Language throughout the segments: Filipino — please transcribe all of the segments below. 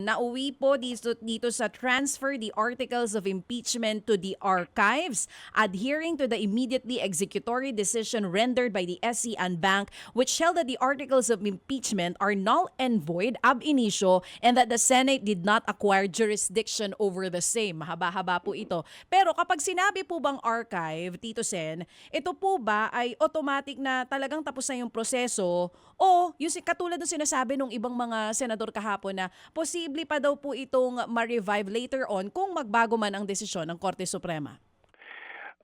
nauwi po dito sa transfer the articles of impeachment to the archives, adhering to the immediately executory decision rendered by the SC and Bank, which held that the articles of impeachment are null and void ab initio and that the Senate did not acquire jurisdiction over the same. Mahaba-haba po ito. Pero kapag sinabi po bang archive, Tito Sen, ito po ba ay automatic na talagang tapos na yung proseso o yung katulad ng sinasabi ng ibang mga senador kahapon na posible pa daw po itong ma-revive later on kung magbago man ang desisyon ng Korte Suprema?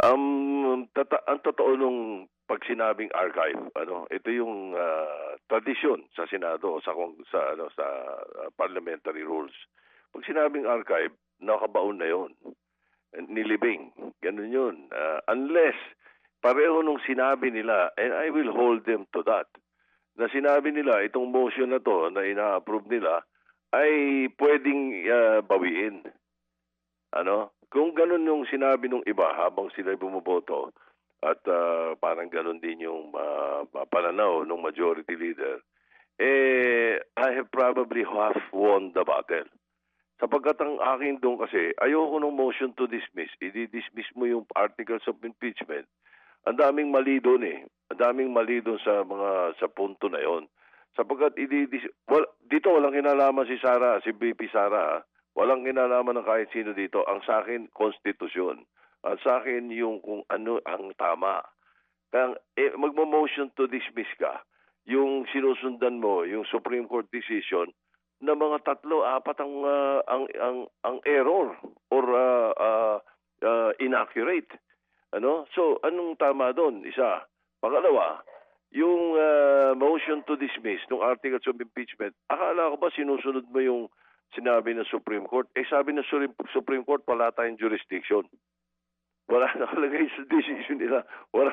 Ang totoo nung pag sinabing archive, ito yung tradisyon sa Senado o sa parliamentary rules. Pag sinabing archive, nakabaon na 'yon. Nilibing. Ganun 'yun. Unless pareho nung sinabi nila, and I will hold them to that, na sinabi nila itong motion na to na ina-approve nila ay pwedeng bawiin. Kung ganun yung sinabi nung iba habang sila bumoboto at parang ganun din yung pananaw ng majority leader, I have probably half won the battle. Sapagkat ang akin doon kasi, ayoko ng motion to dismiss. I-dismiss mo yung articles of impeachment. Ang daming mali doon eh. Ang daming mali doon sa punto na yon. Sapagkat dito walang kinalaman si Sara, si VP Sara. Walang kinalaman ng kahit sino dito. Ang sa akin, konstitusyon. Ang sa akin, yung kung ano ang tama. Kaya magmo-motion to dismiss ka, yung sinusundan mo, yung Supreme Court decision, na mga 3-4 ang error or inaccurate. So, anong tama doon? Isa. Pangalawa, yung motion to dismiss ng articles of impeachment, akala ko ba sinusunod mo yung sinabi ng Supreme Court? Sabi ng Supreme Court, wala tayong jurisdiction. Wala nakalagay sa decision nila. Wala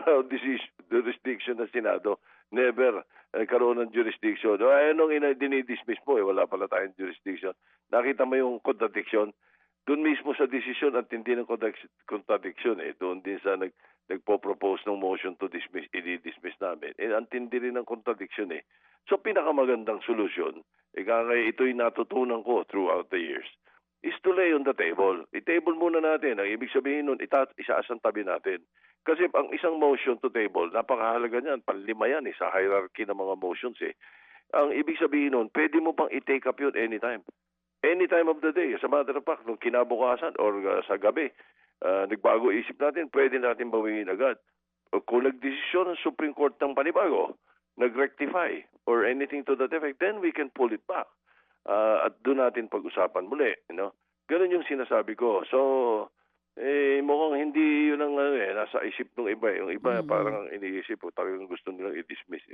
jurisdiction ng Senado. Never nagkaroon ng jurisdiction. Anong dinidismiss mo? Wala pala tayong jurisdiction. Nakita mo yung contradiction? Doon mismo sa decision at hindi ng contradiction. Doon din sa nagpo-propose ng motion to dismiss, i-dismiss namin. Ang tindi rin ng contradiction . So pinakamagandang solusyon, kaya ito'y natutunan ko throughout the years, is to lay on the table. I-table muna natin. Ang ibig sabihin nun, isaasang tabi natin. Kasi ang isang motion to table, napakahalaga niyan. Panlima yan sa hierarchy ng mga motions . Ang ibig sabihin nun, pwede mo pang i-take up yun anytime. Any time of the day. As a matter of fact, nung kinabukasan or sa gabi, nagbago isip natin, pwede natin bawiin agad. Kung nagdesisyon ng Supreme Court ng panibago, nag-rectify or anything to that effect, then we can pull it back. At doon natin pag-usapan muli. Ganun yung sinasabi ko. So, mukhang hindi yun ang nasa isip ng iba. Yung iba parang iniisip, talagang gusto nilang i-dismiss.